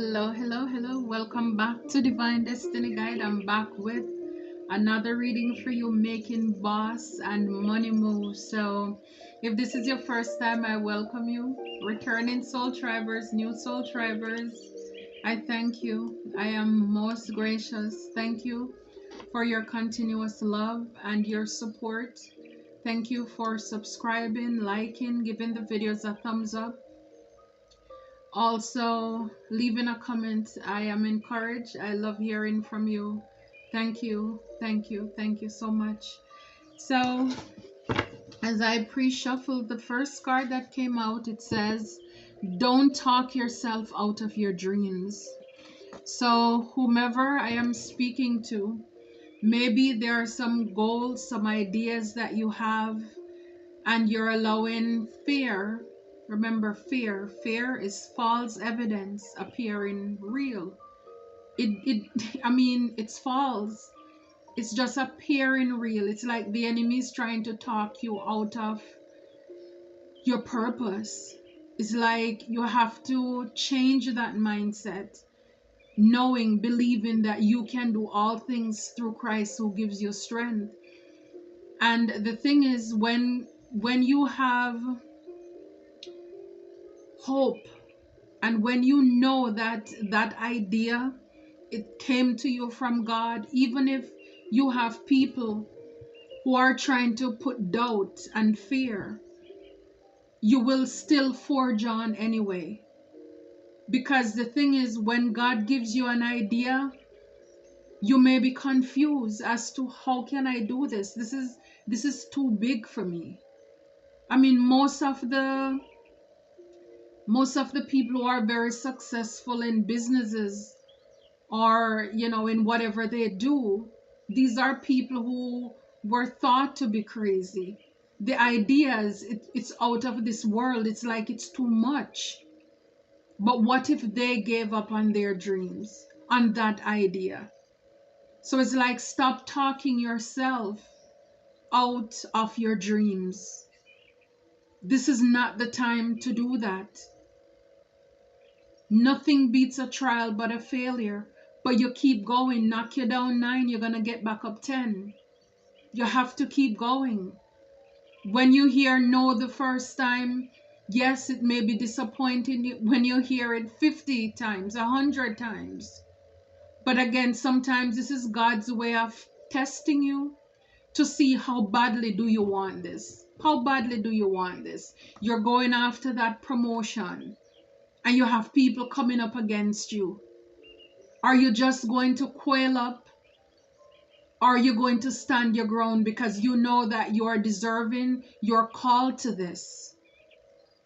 Hello. Welcome back to Divine Destiny Guide. I'm back with another reading for you, making boss and money moves. So, if this is your first time, I welcome you. Returning soul tribers, new soul tribers, I thank you. I am most gracious. Thank you for your continuous love and your support. Thank you for subscribing, liking, giving the videos a thumbs up. Also, leaving a comment. I am encouraged. I love hearing from you. Thank you so much. So, as I pre-shuffled the first card that came out, it says, don't talk yourself out of your dreams. So, whomever I am speaking to, maybe there are some goals, some ideas that you have, and you're allowing fear. Remember, fear is false evidence appearing real. It's false. It's just appearing real. It's like the enemy is trying to talk you out of your purpose. It's like you have to change that mindset, knowing, believing that you can do all things through Christ who gives you strength. And the thing is, when you have hope, and when you know that that idea, it came to you from God, even if you have people who are trying to put doubt and fear, you will still forge on anyway. Because the thing is, when God gives you an idea, you may be confused as to how can I do this? This is too big for me. I mean, most of the people who are very successful in businesses or, in whatever they do, these are people who were thought to be crazy. The ideas, it's out of this world. It's like it's too much. But what if they gave up on their dreams, on that idea? So it's like, stop talking yourself out of your dreams. This is not the time to do that. Nothing beats a trial but a failure. But you keep going. Knock you down 9, you're going to get back up 10. You have to keep going. When you hear no the first time, yes, it may be disappointing when you hear it 50 times, 100 times. But again, sometimes this is God's way of testing you to see how badly do you want this. How badly do you want this? You're going after that promotion, and you have people coming up against you. Are you just going to quail up? Are you going to stand your ground because you know that you are deserving, you're called to this?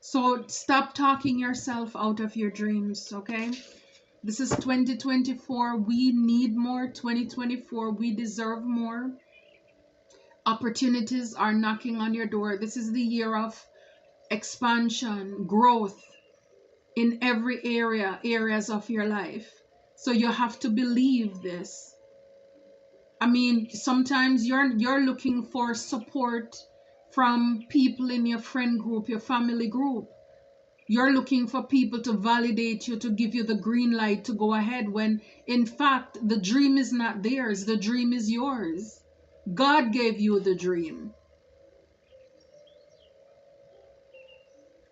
So stop talking yourself out of your dreams, okay? This is 2024. We need more. 2024, we deserve more. Opportunities are knocking on your door. This is the year of expansion, growth in every areas of your life. So you have to believe this. I mean, sometimes you're looking for support from people in your friend group, your family group. You're looking for people to validate you, to give you the green light to go ahead, when in fact the dream is not theirs. The dream is yours. God gave you the dream.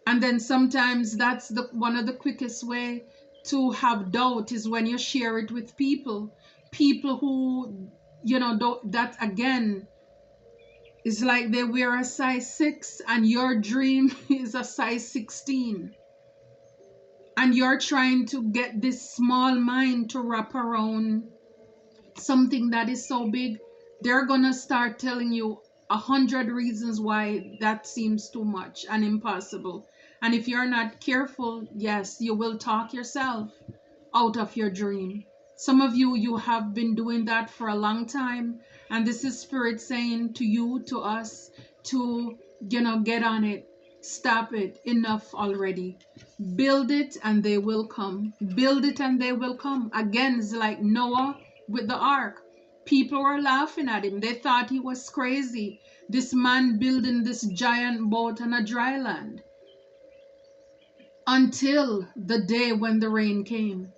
And then sometimes that's one of the quickest way to have doubt is when you share it with people who, that again is like they wear a size 6 and your dream is a size 16, and you're trying to get this small mind to wrap around something that is so big. They're gonna start telling you 100 reasons why that seems too much and impossible. And if you're not careful, yes, you will talk yourself out of your dream. Some of you have been doing that for a long time, and this is Spirit saying to you, to us, to, get on it. Stop it. Enough already. Build it and they will come. Build it and they will come. Again, it's like Noah with the ark. People were laughing at him. They thought he was crazy. This man building this giant boat on a dry land. Until the day when the rain came.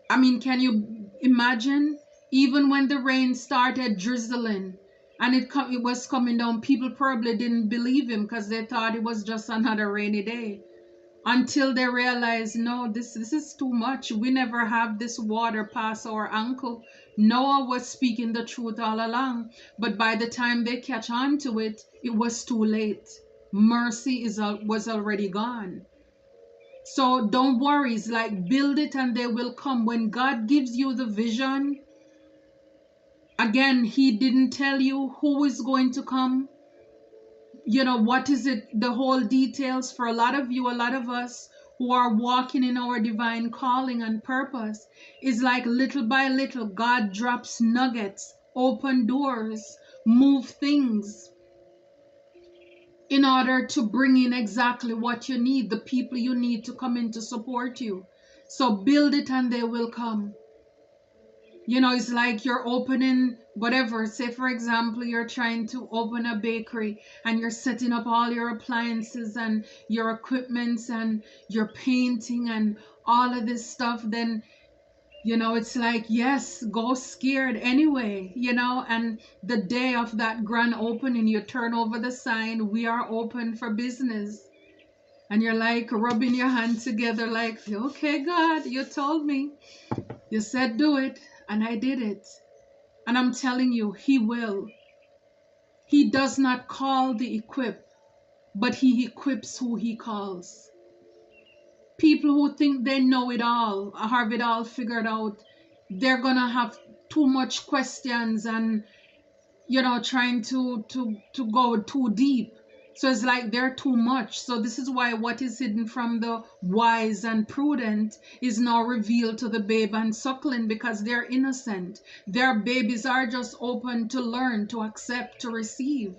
I mean, can you imagine? Even when the rain started drizzling and it was coming down, people probably didn't believe him because they thought it was just another rainy day. Until they realized, no, this is too much. We never have this water past our ankle. Noah was speaking the truth all along, but by the time they catch on to it, it was too late. Mercy was already gone. So don't worry. It's like build it and they will come. When God gives you the vision, again, He didn't tell you who is going to come. What is it, the whole details for a lot of you, a lot of us who are walking in our divine calling and purpose, is like little by little, God drops nuggets, open doors, move things in order to bring in exactly what you need, the people you need to come in to support you. So build it and they will come. It's like you're opening whatever. Say, for example, you're trying to open a bakery and you're setting up all your appliances and your equipments and you're painting and all of this stuff. Then, it's like, yes, go scared anyway, and the day of that grand opening, you turn over the sign, "We are open for business." And you're like rubbing your hands together, like, okay, God, you told me. You said do it, and I did it. And I'm telling you, He will. He does not call the equipped, but He equips who He calls. People who think they know it all, have it all figured out, they're going to have too much questions and, trying to go too deep. So it's like they're too much. So this is why what is hidden from the wise and prudent is now revealed to the babe and suckling, because they're innocent. Their babies are just open to learn, to accept, to receive.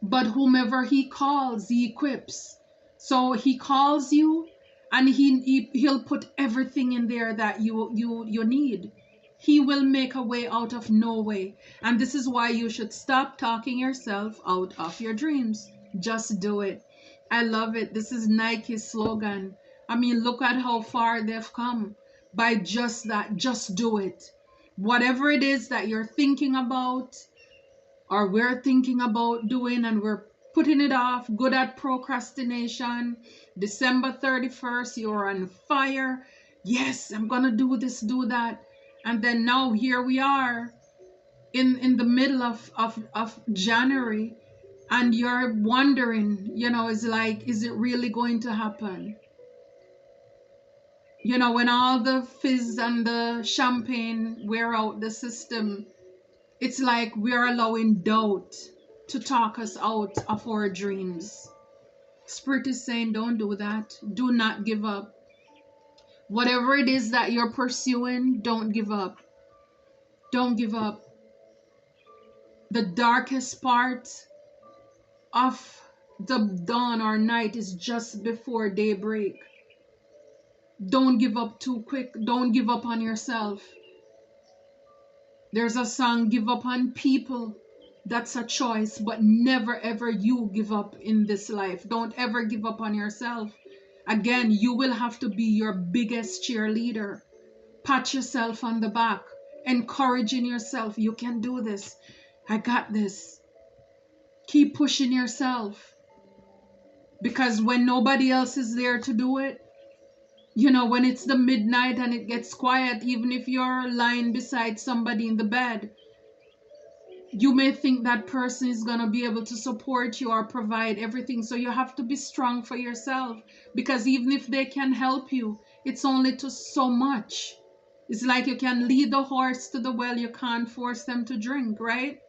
But whomever He calls, He equips. So He calls you and he'll put everything in there that you need. He will make a way out of no way. And this is why you should stop talking yourself out of your dreams. Just do it. I love it. This is Nike's slogan. I mean, look at how far they've come by just that. Just do it. Whatever it is that you're thinking about or we're thinking about doing and we're putting it off, good at procrastination. December 31st, you're on fire. Yes, I'm going to do this, do that. And then now here we are in the middle of January, and you're wondering, it's like, is it really going to happen? When all the fizz and the champagne wear out the system, it's like we're allowing doubt to talk us out of our dreams. Spirit is saying, don't do that. Do not give up. Whatever it is that you're pursuing, don't give up. Don't give up. The darkest part of the dawn or night is just before daybreak. Don't give up too quick. Don't give up on yourself. There's a song, give up on people. That's a choice, but never ever you give up in this life. Don't ever give up on yourself. Again, you will have to be your biggest cheerleader. Pat yourself on the back, encouraging yourself. You can do this. I got this. Keep pushing yourself. Because when nobody else is there to do it, when it's the midnight and it gets quiet, even if you're lying beside somebody in the bed, you may think that person is going to be able to support you or provide everything. So you have to be strong for yourself, because even if they can help you, it's only to so much. It's like you can lead the horse to the well, you can't force them to drink, right?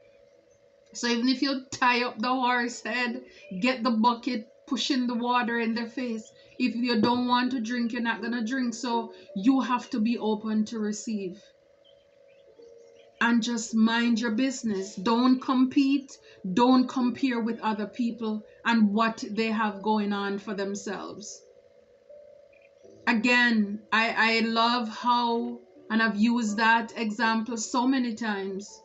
So even if you tie up the horse head, get the bucket, pushing the water in their face, if you don't want to drink, you're not going to drink. So you have to be open to receive. And just mind your business. Don't compete. Don't compare with other people and what they have going on for themselves. Again, I love how, and I've used that example so many times,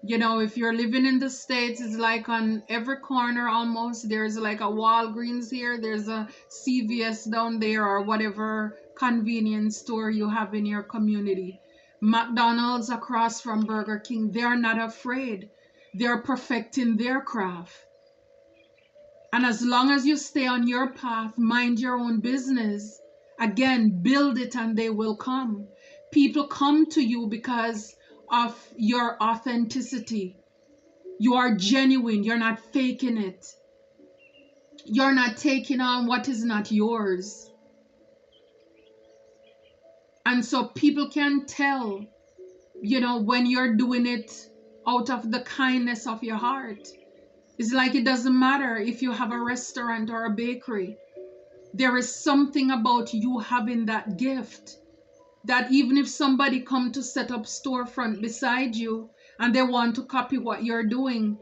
You know, if you're living in the States, it's like on every corner almost. There's like a Walgreens here, there's a CVS down there, or whatever convenience store you have in your community. McDonald's across from Burger King, they're not afraid. They're perfecting their craft. And as long as you stay on your path, mind your own business, again, build it and they will come. People come to you because of your authenticity. You are genuine. You're not faking it. You're not taking on what is not yours. And so people can tell, you know, when you're doing it out of the kindness of your heart. It's like it doesn't matter if you have a restaurant or a bakery. There is something about you having that gift that even if somebody come to set up storefront beside you and they want to copy what you're doing,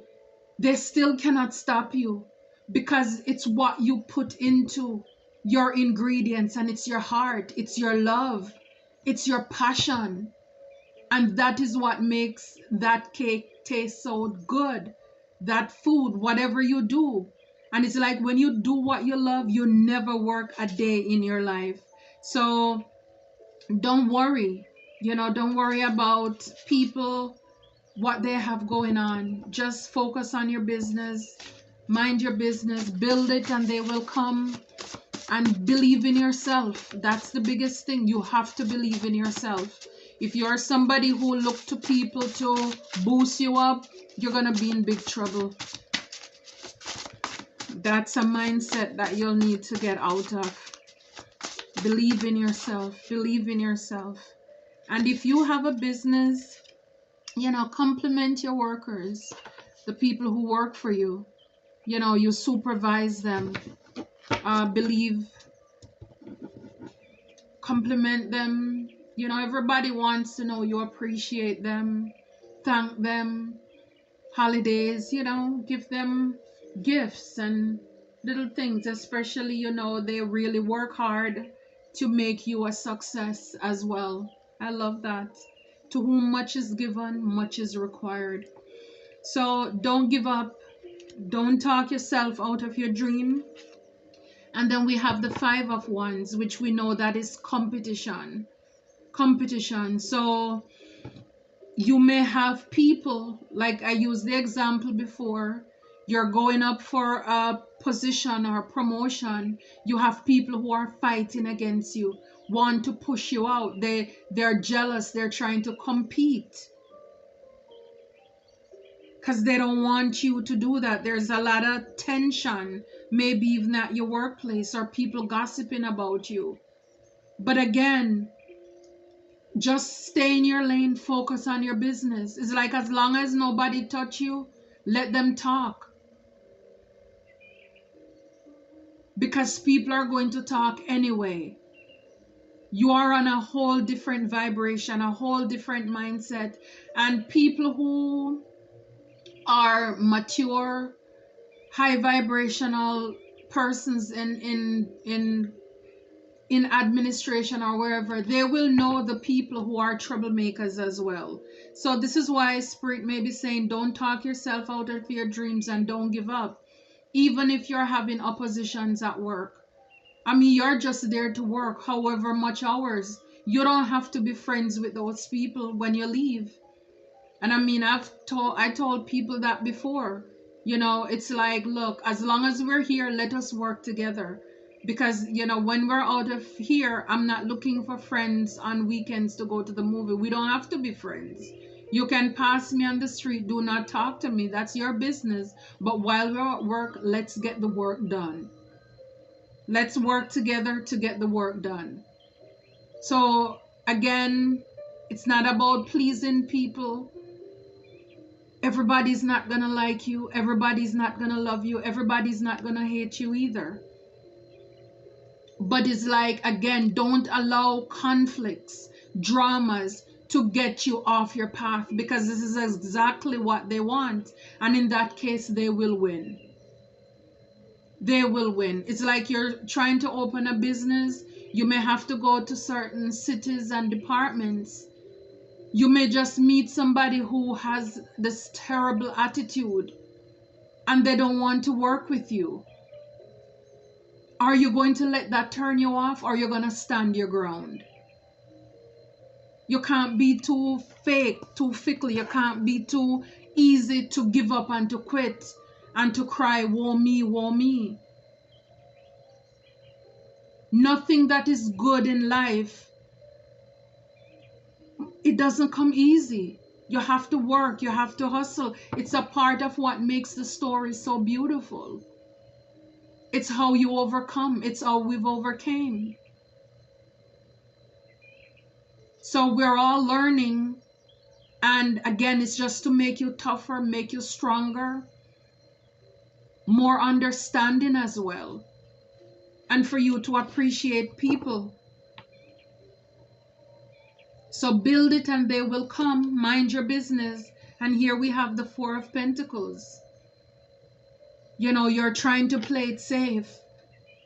they still cannot stop you, because it's what you put into your ingredients, and it's your heart, it's your love, it's your passion. And that is what makes that cake taste so good, that food, whatever you do. And it's like when you do what you love, you never work a day in your life. So don't worry, you know, don't worry about people, what they have going on. Just focus on your business, mind your business, build it and they will come. And believe in yourself. That's the biggest thing. You have to believe in yourself. If you're somebody who look to people to boost you up, you're gonna be in big trouble. That's a mindset that you'll need to get out of. Believe in yourself. Believe in yourself. And if you have a business, you know, compliment your workers, the people who work for you. You know, you supervise them. Compliment them. You know, everybody wants to know you appreciate them, thank them. Holidays, you know, give them gifts and little things, especially, you know, they really work hard to make you a success as well. I love that. To whom much is given, much is required. So don't give up. Don't talk yourself out of your dream. And then we have the 5 of Wands, which we know that is competition. So you may have people, like I used the example before, you're going up for a position or promotion, you have people who are fighting against you, want to push you out. They're jealous, they're trying to compete because they don't want you to do that. There's a lot of tension, maybe even at your workplace, or people gossiping about you. But again, just stay in your lane, focus on your business. It's like as long as nobody touch you, let them talk. Because people are going to talk anyway. You are on a whole different vibration, a whole different mindset. And people who are mature, high vibrational persons in administration or wherever, they will know the people who are troublemakers as well. So this is why Spirit may be saying, don't talk yourself out of your dreams and don't give up. Even if you're having oppositions at work. I mean, you're just there to work however much hours. You don't have to be friends with those people when you leave. And I mean, I told people that before. You know, it's like, look, as long as we're here, let us work together. Because, you know, when we're out of here, I'm not looking for friends on weekends to go to the movie. We don't have to be friends. You can pass me on the street. Do not talk to me. That's your business. But while we're at work, let's get the work done. Let's work together to get the work done. So, again, it's not about pleasing people. Everybody's not gonna like you. Everybody's not gonna love you. Everybody's not gonna hate you either. But it's like, again, don't allow conflicts, dramas to get you off your path, because this is exactly what they want. And in that case, they will win. They will win. It's like you're trying to open a business. You may have to go to certain cities and departments. You may just meet somebody who has this terrible attitude and they don't want to work with you. Are you going to let that turn you off, or are you going to stand your ground? You can't be too fake, too fickle. You can't be too easy to give up and to quit and to cry, woe me, woe me. Nothing that is good in life, it doesn't come easy. You have to work, you have to hustle. It's a part of what makes the story so beautiful. It's how you overcome. It's how we've overcame. So we're all learning. And again, it's just to make you tougher, make you stronger, more understanding as well. And for you to appreciate people. So build it and they will come. Mind your business. And here we have the Four of Pentacles. You know, you're trying to play it safe.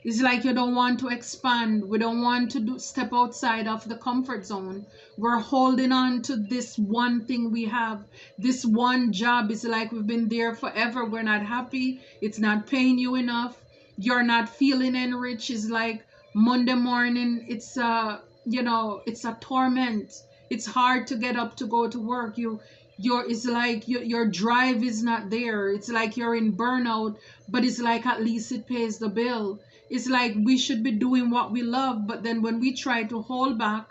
It's like you don't want to expand. We don't want to step outside of the comfort zone. We're holding on to this one thing we have. This one job. It's like we've been there forever. We're not happy. It's not paying you enough. You're not feeling enriched. It's like Monday morning. It's you know, it's a torment. It's hard to get up to go to work. It's like your drive is not there. It's like you're in burnout, but it's like at least it pays the bill. It's like we should be doing what we love, but then when we try to hold back,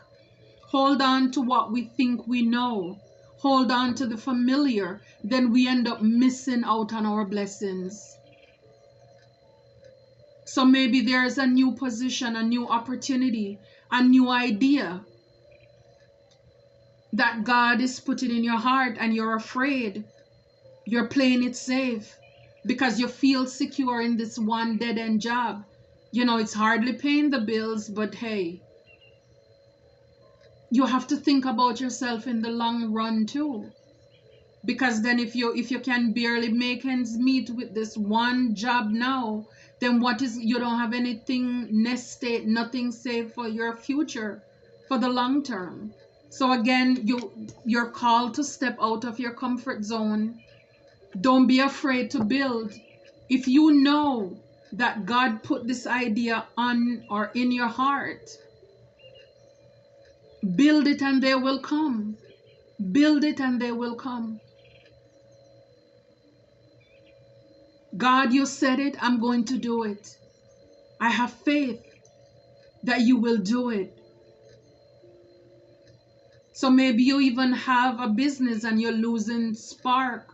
hold on to what we think we know, hold on to the familiar, then we end up missing out on our blessings. So maybe there's a new position, a new opportunity, a new idea that God is putting in your heart, and you're afraid. You're playing it safe because you feel secure in this one dead-end job. You know, it's hardly paying the bills, but hey, you have to think about yourself in the long run too. Because then if you can barely make ends meet with this one job now, then you don't have anything nested, nothing saved for your future, for the long term. So again, you're called to step out of your comfort zone. Don't be afraid to build. If you know that God put this idea on or in your heart, build it and they will come. Build it and they will come. God, you said it, I'm going to do it. I have faith that you will do it. So maybe you even have a business and you're losing spark.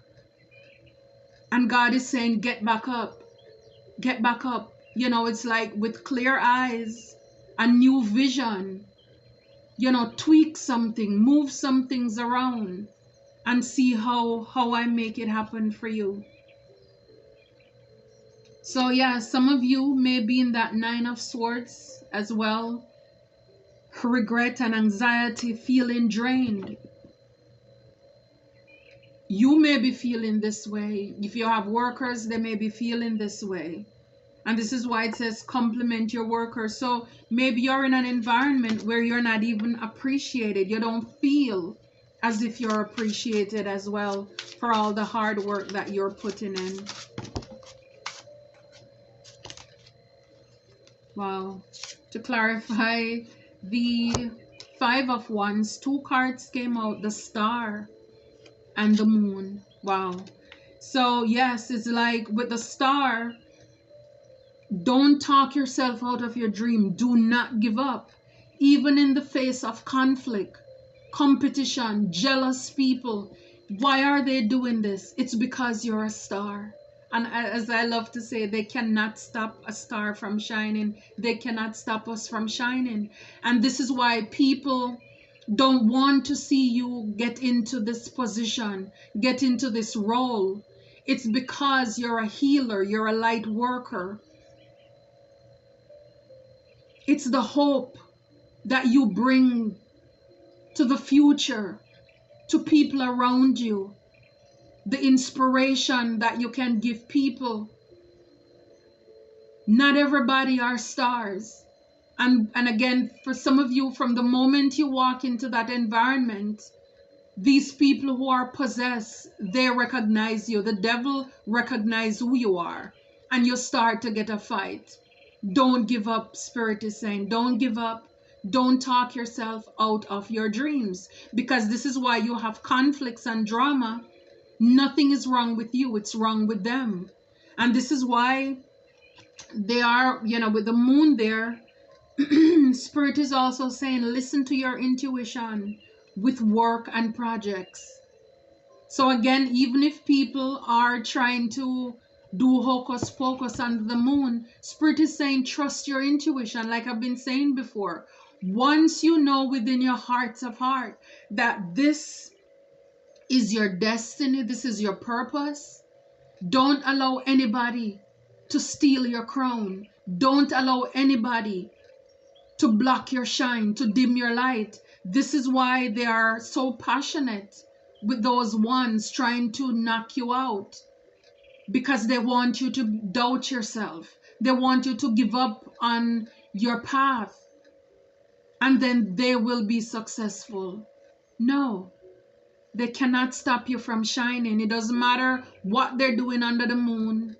And God is saying, get back up. Get back up. You know, it's like with clear eyes, a new vision. You know, tweak something, move some things around and see how I make it happen for you. So yeah, some of you may be in that Nine of Swords as well. Regret and anxiety, feeling drained. You may be feeling this way. If you have workers, they may be feeling this way. And this is why it says compliment your workers. So maybe you're in an environment where you're not even appreciated. You don't feel as if you're appreciated as well for all the hard work that you're putting in. Wow. To clarify, the Five of Wands, two cards came out, the Star and the Moon. Wow. So yes, it's like with the Star, don't talk yourself out of your dream. Do not give up. Even in the face of conflict, competition, jealous people. Why are they doing this? It's because you're a star. And as I love to say, they cannot stop a star from shining. They cannot stop us from shining. And this is why people don't want to see you get into this position, get into this role. It's because you're a healer, you're a light worker. It's the hope that you bring to the future, to people around you, the inspiration that you can give people. Not everybody are stars. And again, for some of you, from the moment you walk into that environment, These people who are possessed, they recognize you. The devil recognize who you are, and you start to get a fight. Don't give up, Spirit is saying. Don't give up. Don't talk yourself out of your dreams, because this is why you have conflicts and drama. Nothing is wrong with you, it's wrong with them. And this is why they are, with the moon there, Spirit is also saying, listen to your intuition with work and projects. So again, even if people are trying to do hocus pocus under the moon, Spirit is saying, trust your intuition. Like I've been saying before, once you know within your hearts of heart that this is your destiny, this is your purpose, don't allow anybody to steal your crown. Don't allow anybody to block your shine, to dim your light. This is why they are so passionate with those ones trying to knock you out, because they want you to doubt yourself. They want you to give up on your path, and then they will be successful. No, they cannot stop you from shining. It doesn't matter what they're doing under the moon,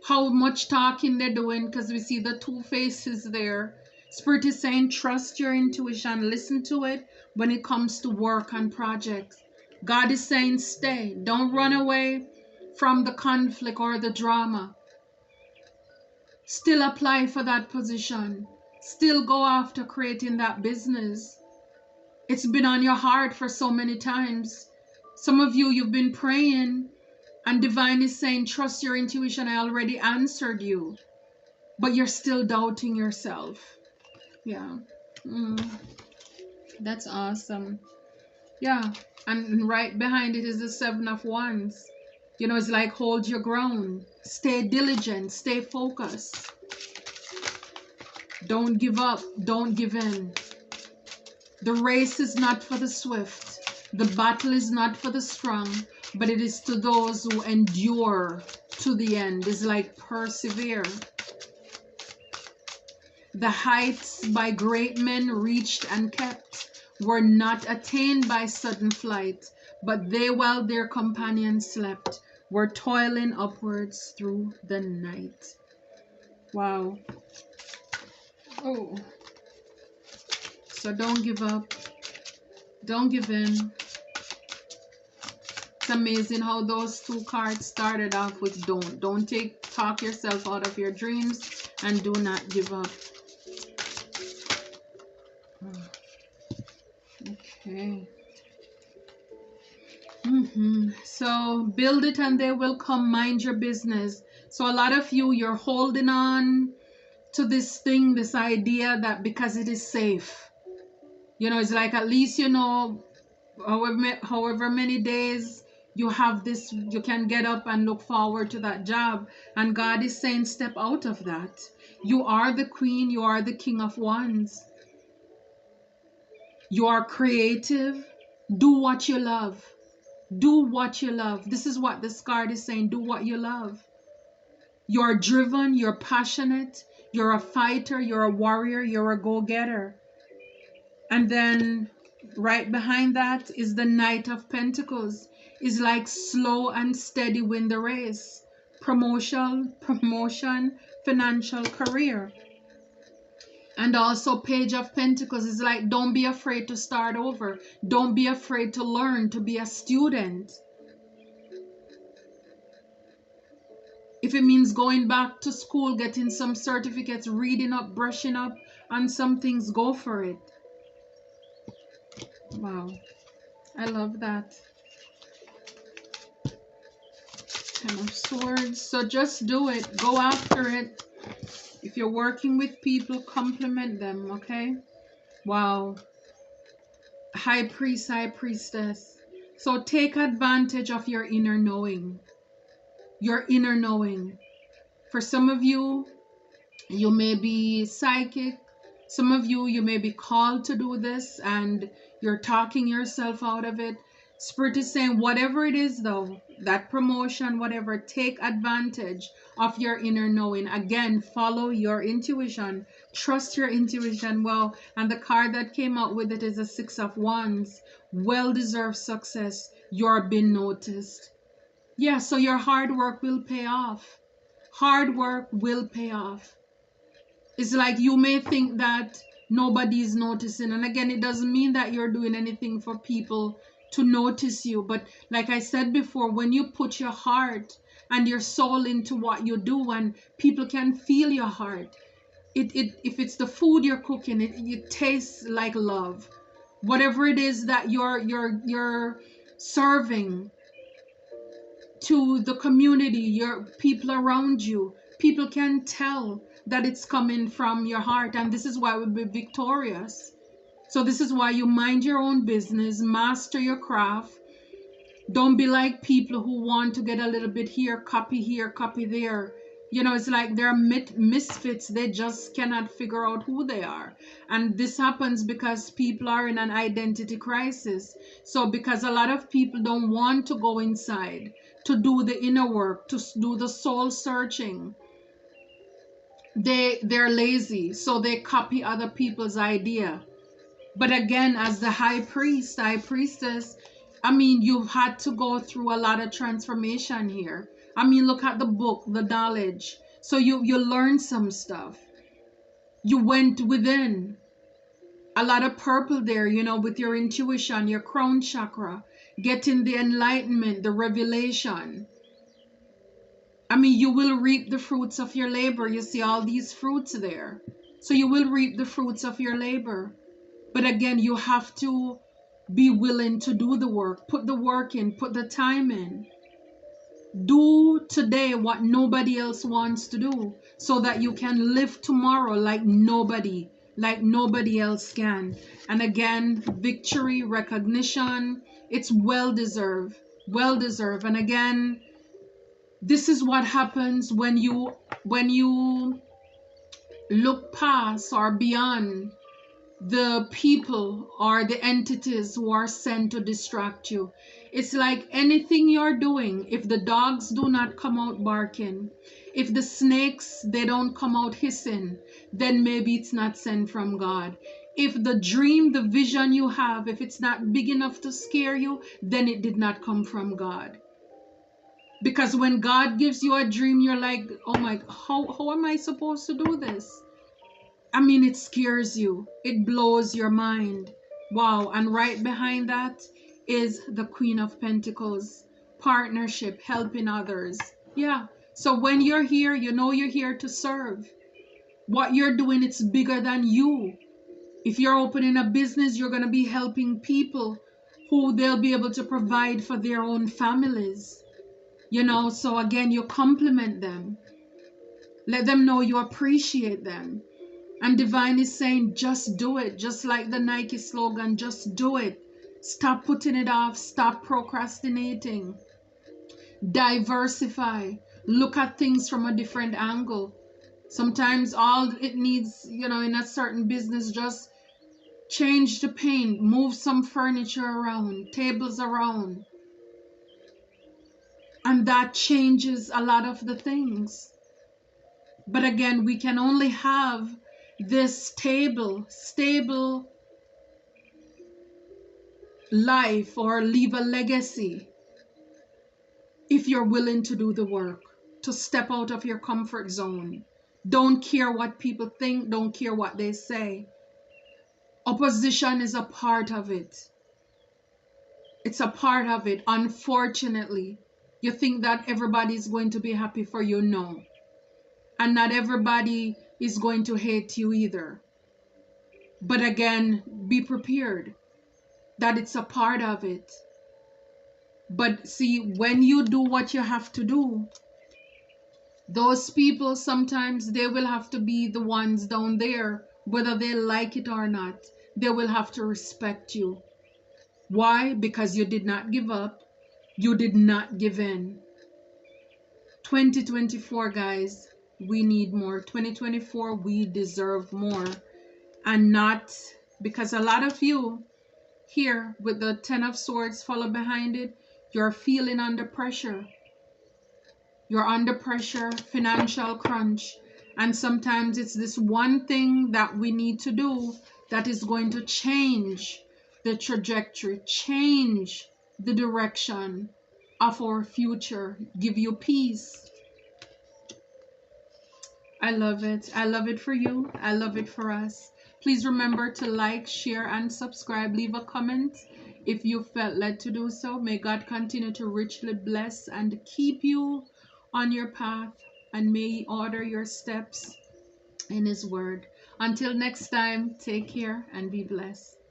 how much talking they're doing, because we see the two faces there. Spirit is saying, trust your intuition, listen to it when it comes to work and projects. God is saying, stay. Don't run away from the conflict or the drama. Still apply for that position. Still go after creating that business. It's been on your heart for so many times. Some of you, you've been praying, and divine is saying, trust your intuition. I already answered you, but you're still doubting yourself. Yeah. That's awesome. Yeah. And right behind it is the 7 of Wands. It's like, hold your ground. Stay diligent. Stay focused. Don't give up. Don't give in. The race is not for the swift. The battle is not for the strong, but it is to those who endure to the end. It's like persevere. The heights by great men reached and kept were not attained by sudden flight, but they, while their companions slept, were toiling upwards through the night. Wow. Oh. So don't give up. Don't give in. It's amazing how those two cards started off with don't. Don't talk yourself out of your dreams, and do not give up. Okay. So build it and they will come. Mind your business. So a lot of you, you're holding on to this thing, this idea that because it is safe. It's like, at least, however many days you have this, you can get up and look forward to that job. And God is saying, step out of that. You are the queen. You are the king of wands. You are creative. Do what you love. Do what you love. This is what this card is saying. Do what you love. You're driven. You're passionate. You're a fighter. You're a warrior. You're a go-getter. And then right behind that is the Knight of Pentacles. Is like, slow and steady win the race. Promotion, financial, career. And also Page of Pentacles is like, don't be afraid to start over. Don't be afraid to learn, to be a student. If it means going back to school, getting some certificates, reading up, brushing up on some things, go for it. Wow. I love that. 10 of Swords. So just do it. Go after it. If you're working with people, compliment them, okay? Wow. High Priest, High Priestess. So take advantage of your inner knowing. Your inner knowing. For some of you, you may be psychic. Some of you, you may be called to do this and you're talking yourself out of it. Spirit is saying, whatever it is though, that promotion, whatever, take advantage of your inner knowing. Again, follow your intuition. Trust your intuition. Well, and the card that came out with it is a 6 of Wands. Well-deserved success. You're being noticed. Yeah, so your hard work will pay off. Hard work will pay off. It's like you may think that nobody's noticing. And again, it doesn't mean that you're doing anything for people to notice you. But like I said before, when you put your heart and your soul into what you do, and people can feel your heart, if it's the food you're cooking, it tastes like love. Whatever it is that you're serving to the community, your people around you, people can tell that it's coming from your heart, and this is why we'll be victorious. So this is why you mind your own business, master your craft. Don't be like people who want to get a little bit here, copy there. You know, it's like they're misfits. They just cannot figure out who they are. And this happens because people are in an identity crisis. So because a lot of people don't want to go inside to do the inner work, to do the soul searching, they're lazy, so they copy other people's idea. But again, as the high priestess, I mean, you've had to go through a lot of transformation here. I mean, look at the book, the knowledge. So you learned some stuff. You went within. A lot of purple there, you know, with your intuition, your crown chakra, getting the enlightenment, the revelation. I mean, you will reap the fruits of your labor. You see all these fruits there. So you will reap the fruits of your labor. But again, you have to be willing to do the work. Put the work in. Put the time in. Do today what nobody else wants to do, so that you can live tomorrow like nobody else can. And again, victory, recognition, it's well deserved. And again, this is what happens when you look past or beyond the people or the entities who are sent to distract you. It's like anything you're doing, if the dogs do not come out barking, if the snakes, they don't come out hissing, then maybe it's not sent from God. If the dream, the vision you have, if it's not big enough to scare you, then it did not come from God. Because when God gives you a dream, you're like, oh my, how am I supposed to do this? I mean, it scares you. It blows your mind. Wow. And right behind that is the Queen of Pentacles. Partnership, helping others. Yeah. So when you're here, you know you're here to serve. What you're doing, it's bigger than you. If you're opening a business, you're going to be helping people who they'll be able to provide for their own families. You know, so again, you compliment them. Let them know you appreciate them. And Divine is saying, just do it. Just like the Nike slogan, just do it. Stop putting it off. Stop procrastinating. Diversify. Look at things from a different angle. Sometimes all it needs, you know, in a certain business, just change the paint, move some furniture around, tables around. And that changes a lot of the things. But again, we can only have this stable life or leave a legacy if you're willing to do the work, to step out of your comfort zone. Don't care what people think, don't care what they say. Opposition is a part of it. It's a part of it. Unfortunately, you think that everybody's going to be happy for you. No. And not everybody is going to hate you either. But again, be prepared that it's a part of it. But see, when you do what you have to do, those people, sometimes they will have to be the ones down there, whether they like it or not. They will have to respect you. Why? Because you did not give up. You did not give in. 2024, guys, we need more. 2024, we deserve more. And not because a lot of you here with the Ten of Swords follow behind it, you're feeling under pressure. You're under pressure, financial crunch. And sometimes it's this one thing that we need to do that is going to change the trajectory, change the direction of our future, give you peace. I love it. I love it for you. I love it for us. Please remember to like, share, and subscribe. Leave a comment if you felt led to do so. May God continue to richly bless and keep you on your path, and may He order your steps in His word. Until next time, take care and be blessed.